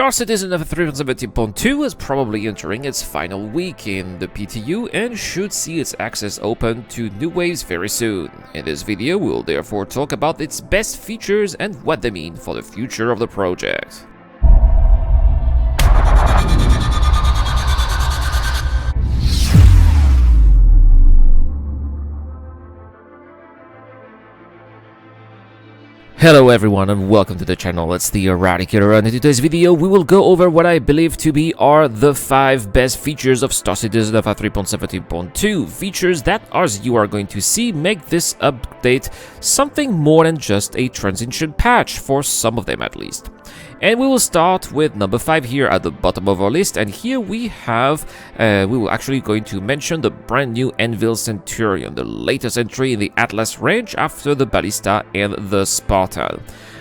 Star Citizen of 317.2 is probably entering its final week in the PTU and should see its access open to new waves very soon. In this video, we'll therefore talk about its best features and what they mean for the future of the project. Hello everyone and welcome to the channel, it's the Eradicator, and in today's video we will go over what I believe to be the 5 best features of Star Citizen of 3.17.2, features that, as you are going to see, make this update something more than just a transition patch, for some of them at least. And we will start with number 5 here at the bottom of our list, and here we have, we will actually going to mention the brand new Anvil Centurion, the latest entry in the Atlas range after the Ballista and the Spartan.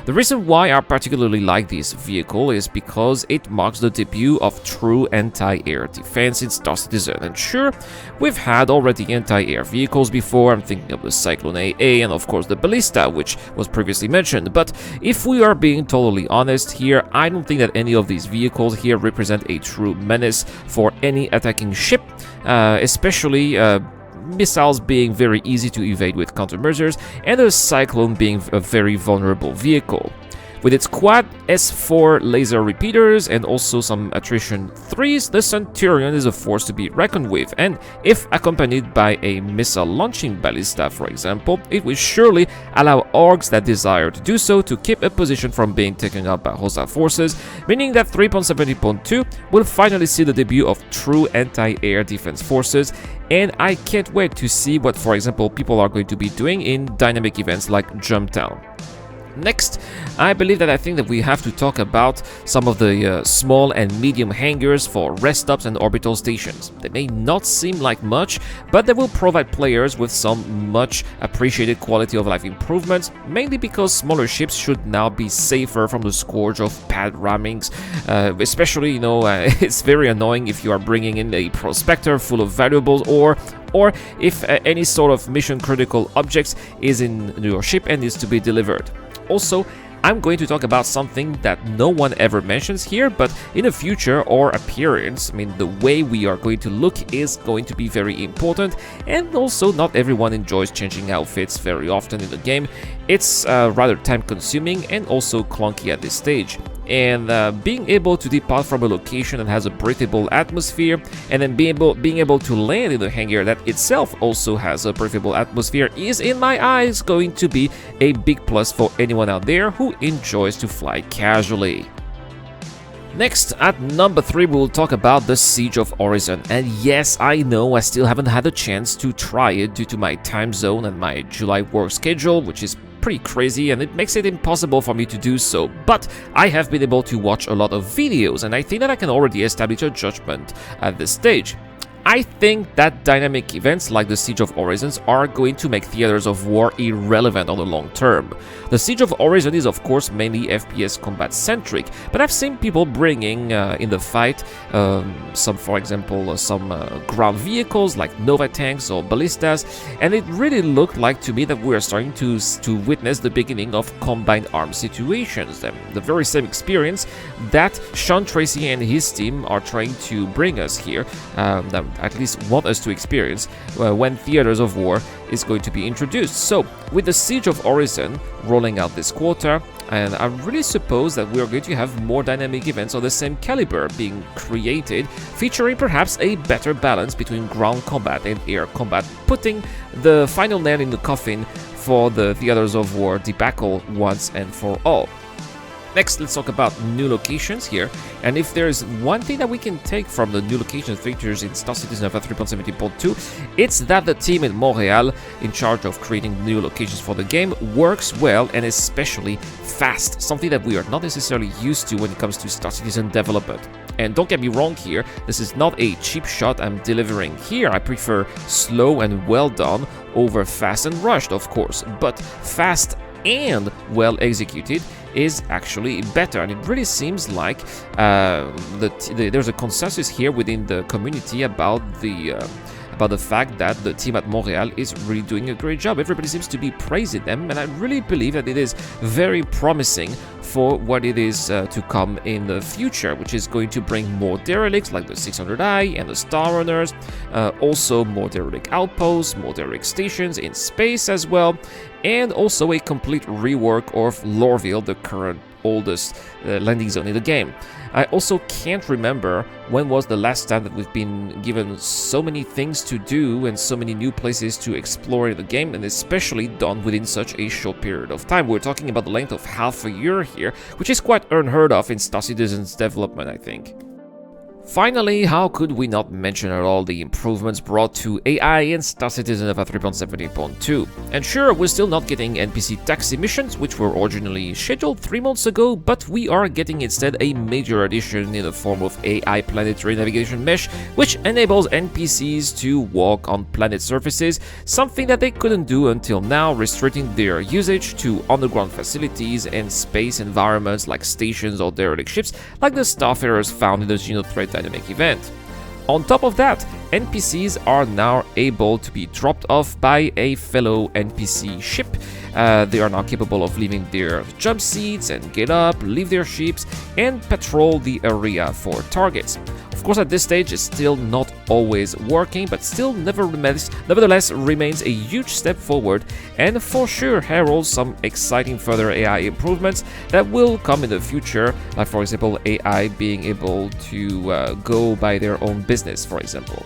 The reason why I particularly like this vehicle is because it marks the debut of true anti-air defense in Star Citizen. And sure, we've had already anti-air vehicles before. I'm thinking of the Cyclone AA and of course the Ballista, which was previously mentioned. But if we are being totally honest here, I don't think that any of these vehicles here represent a true menace for any attacking ship, especially missiles being very easy to evade with countermeasures, and the Cyclone being a very vulnerable vehicle. With its quad S4 laser repeaters and also some attrition 3s, the Centurion is a force to be reckoned with, and if accompanied by a missile-launching Ballista, for example, it will surely allow orgs that desire to do so to keep a position from being taken out by hostile forces, meaning that 3.17.2 will finally see the debut of true anti-air defense forces, and I can't wait to see what, for example, people are going to be doing in dynamic events like Jumptown. Next, I think that we have to talk about some of the small and medium hangars for rest stops and orbital stations. They may not seem like much, but they will provide players with some much appreciated quality of life improvements, mainly because smaller ships should now be safer from the scourge of pad rammings, especially, it's very annoying if you are bringing in a prospector full of valuables, or if any sort of mission critical objects is in your ship and needs to be delivered. Also, I'm going to talk about something that no one ever mentions here, but in a future or appearance, the way we are going to look is going to be very important, and also not everyone enjoys changing outfits very often in the game. It's rather time consuming and also clunky at this stage. And being able to depart from a location that has a breathable atmosphere, and then being able to land in a hangar that itself also has a breathable atmosphere is, in my eyes, going to be a big plus for anyone out there who enjoys to fly casually. Next, at number 3, we will talk about the Siege of Orison. And yes, I know I still haven't had a chance to try it due to my time zone and my July work schedule, which is pretty crazy, and it makes it impossible for me to do so, but I have been able to watch a lot of videos, and I think that I can already establish a judgment at this stage. I think that dynamic events like the Siege of Orison are going to make theaters of war irrelevant on the long term. The Siege of Orison is of course mainly FPS combat centric, but I've seen people bringing in the fight some ground vehicles like Nova tanks or ballistas, and it really looked like to me that we are starting to witness the beginning of combined arms situations, the very same experience that Sean Tracy and his team are trying to bring us here, at least want us to experience when theaters of war is going to be introduced. So with the Siege of Orison rolling out this quarter, and I really suppose that we are going to have more dynamic events of the same caliber being created, featuring perhaps a better balance between ground combat and air combat, putting the final nail in the coffin for the theaters of war debacle once and for all. Next, let's talk about new locations here, and if there's one thing that we can take from the new location features in Star Citizen of 3.17.2, it's that the team in Montreal, in charge of creating new locations for the game, works well and especially fast, something that we are not necessarily used to when it comes to Star Citizen development. And don't get me wrong here, this is not a cheap shot I'm delivering here. I prefer slow and well done over fast and rushed, of course, but fast and well executed is actually better, and it really seems like there's a consensus here within the community about the fact that the team at Montreal is really doing a great job. Everybody seems to be praising them, and I really believe that it is very promising for what it is to come in the future, which is going to bring more derelicts like the 600i and the Star Runners, also more derelict outposts, more derelict stations in space as well, and also a complete rework of Lorville, the current oldest landing zone in the game. I also can't remember when was the last time that we've been given so many things to do and so many new places to explore in the game, and especially done within such a short period of time. We're talking about the length of half a year here, which is quite unheard of in Star Citizen's development, I think. Finally, how could we not mention at all the improvements brought to AI in Star Citizen Alpha 3.17.2? And sure, we're still not getting NPC taxi missions, which were originally scheduled 3 months ago, but we are getting instead a major addition in the form of AI planetary navigation mesh, which enables NPCs to walk on planet surfaces, something that they couldn't do until now, restricting their usage to underground facilities and space environments like stations or derelict ships, like the Starfarers found in the Genothreat dynamic event. On top of that, NPCs are now able to be dropped off by a fellow NPC ship. They are now capable of leaving their jump seats and get up, leave their ships, and patrol the area for targets. Of course, at this stage, it's still not always working, but still nevertheless remains a huge step forward, and for sure heralds some exciting further AI improvements that will come in the future, like for example AI being able to go by their own business, for example.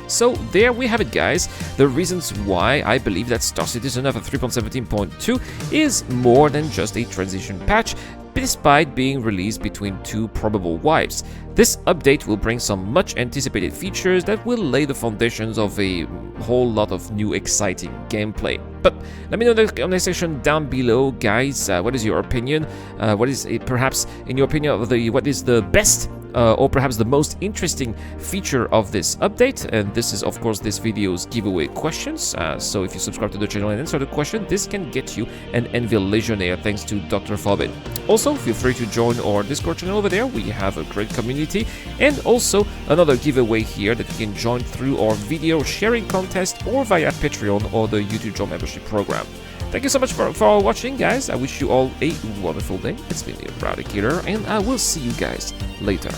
So there we have it, guys, the reasons why I believe that Star Citizen Alpha 3.17.2 is more than just a transition patch, despite being released between two probable wipes. This update will bring some much anticipated features that will lay the foundations of a whole lot of new exciting gameplay. But let me know in the comment section down below, guys, what is your opinion? What is perhaps, in your opinion, what is the best or perhaps the most interesting feature of this update? And this is of course this video's giveaway questions, so if you subscribe to the channel and answer the question, this can get you an Anvil Legionnaire thanks to Dr. Forbin. Also, feel free to join our Discord channel over there. We have a great community, and also another giveaway here that you can join through our video sharing contest or via Patreon or the YouTube Joe membership program. Thank you so much for watching, guys. I wish you all a wonderful day. It's been the Eradicator, and I will see you guys later.